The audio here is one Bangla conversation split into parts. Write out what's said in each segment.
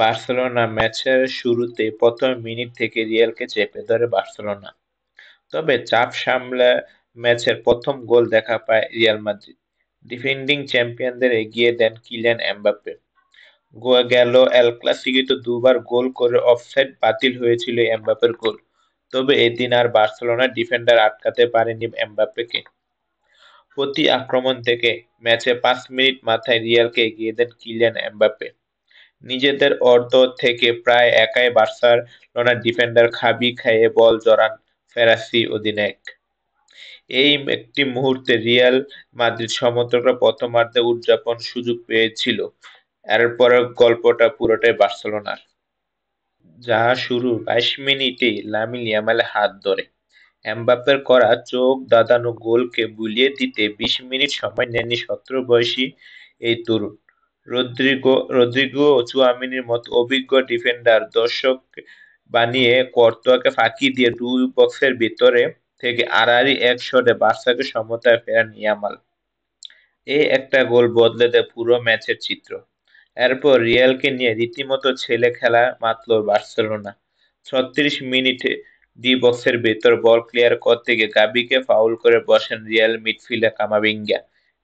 বার্সেলোনা ম্যাচের শুরুতে প্রথম মিনিট থেকে রিয়ালকে চেপে ধরে বার্সেলোনা। তবে চাপ সামলে ম্যাচের প্রথম গোল দেখা পায় রিয়াল মাদ্রিদ। ডিফেন্ডিং চ্যাম্পিয়নদের এগিয়ে দেন কিলিয়ান এমবাপ্পে। গেল এল ক্লাসিকোতে দুবার গোল করে অফসাইড বাতিল হয়েছিল এমবাপ্পের গোল। তবে এদিন আর বার্সেলোনার ডিফেন্ডার আটকাতে পারেনি এমবাপ্পেকে। প্রতি আক্রমণ থেকে ম্যাচে 5 মিনিট মাথায় রিয়ালকে এগিয়ে দেন কিলিয়ান এমবাপ্পে। নিজেদের অর্ধ থেকে প্রায় একাই বার্সেলোনার ডিফেন্ডার খাবি খেয়ে বল জড়ান ফরাসি অধিনায়ক। এই একটি মুহূর্তে রিয়াল মাদ্রিদ সমর্থকরা প্রথমার্ধে উদযাপন সুযোগ পেয়েছিল। এরপরের গল্পটা পুরোটাই বার্সেলোনার। যা শুরু ২২ মিনিটেই লামিন ইয়ামালের হাত ধরে এমবাপ্পের করা চোখ ধাঁধানো গোলকে বুলিয়ে দিতে ২০ মিনিট সময় নেননি ১৭ বয়সী এই তরুণ। রদ্রিগো ও চুয়ামেনির মতো অভিজ্ঞ ডিফেন্ডার দর্শক বানিয়ে কর্তোয়াকে ফাঁকি দিয়ে দুই বক্সের ভিতরে থেকে আড়াআড়ি এক শটে বার্সাকে সমতায় ফেরান ইয়ামাল। এই একটা গোল বদলে দেয় পুরো ম্যাচের চিত্র। এরপর রিয়ালকে নিয়ে রীতিমতো ছেলে খেলা মাতল বার্সেলোনা। ৩৬ মিনিটে ডি বক্সের ভেতর বল ক্লিয়ার করতে গিয়ে গাবিকে ফাউল করে বসেন রিয়াল মিডফিল্ডার কামাভিঙ্গা।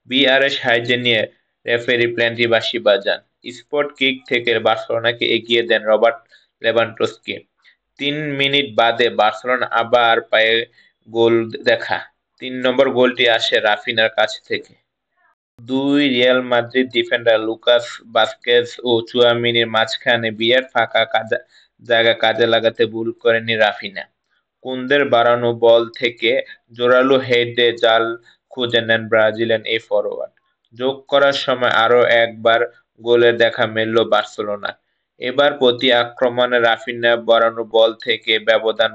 ভিআর এর সাহায্য নিয়ে রেফারি পেনাল্টি বাঁশি বাজান। স্পট কিক থেকে বার্সেলোনাকে এগিয়ে দেন রবার্ট লেভানডস্কি। ৩ মিনিট বাদে বার্সেলোনা আবার পায়ে গোল দেখা। ৩ নম্বর গোলটি আসে রাফিনার কাছ থেকে। দুই Real Madrid defender Lucas Vazquez ও চুয়ামেনির মাঝখানে বিরাট ফাঁকা জায়গা কাজে লাগাতে ভুল করেননি রাফিনা। কুন্দের বাড়ানো বল থেকে জোরালো হেডে জাল খুঁজে নেন ব্রাজিলিয়ান এই ফরোয়ার্ড। যোগ করার সময় আরও একবার গোলের দেখা মিলল বার্সেলোনার। এবার প্রতি আক্রমণে রাফিনা বাড়ানো বল থেকে ব্যবধান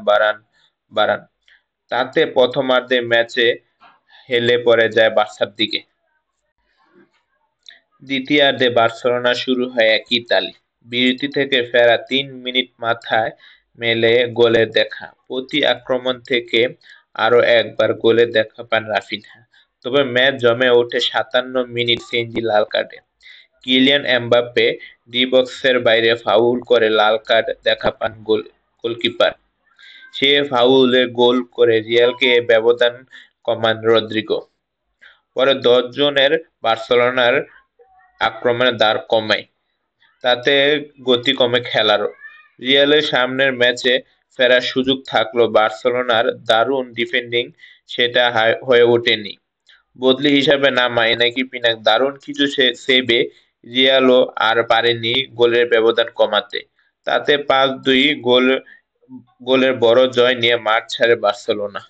বাড়ান। তাতে প্রথমার্ধে ম্যাচে হেলে পড়ে যায় বার্সার দিকে। দ্বিতীয়ার্ধে বার্সেলোনা শুরু হয় একই তালে। বিরতি থেকে ফেরা ৩ মিনিট মাথায় মেলে গোলের দেখা। প্রতি আক্রমণ থেকে আরও একবার গোলের দেখা পান রাফিনহা। তবে ম্যাচ জমে ওঠে ৫৭ মিনিট সেঞ্জি লাল কার্ডে। কিলিয়ান এমবাপ্পে ডি বক্সের বাইরে ফাউল করে লাল কার্ড দেখা পান গোলকিপার। সে ফাউলে গোল করে রিয়ালকে ব্যবধান কমান রদ্রিগো। পরে ১০ জনের বার্সেলোনার আক্রমণের ধার কমায়। তাতে গতি কমে খেলারও। রিয়ালের সামনের ম্যাচে ফেরার সুযোগ থাকলেও বার্সেলোনার দারুণ ডিফেন্ডিং সেটা হয়ে ওঠেনি। বদলি হিসেবে নামা ইনাকি পিনাক দারুণ কিছু সেভে রিয়ালও আর পারেনি গোলের ব্যবধান কমাতে। তাতে ৫-২ গোলের বড় জয় নিয়ে মাঠ ছাড়ে বার্সেলোনা।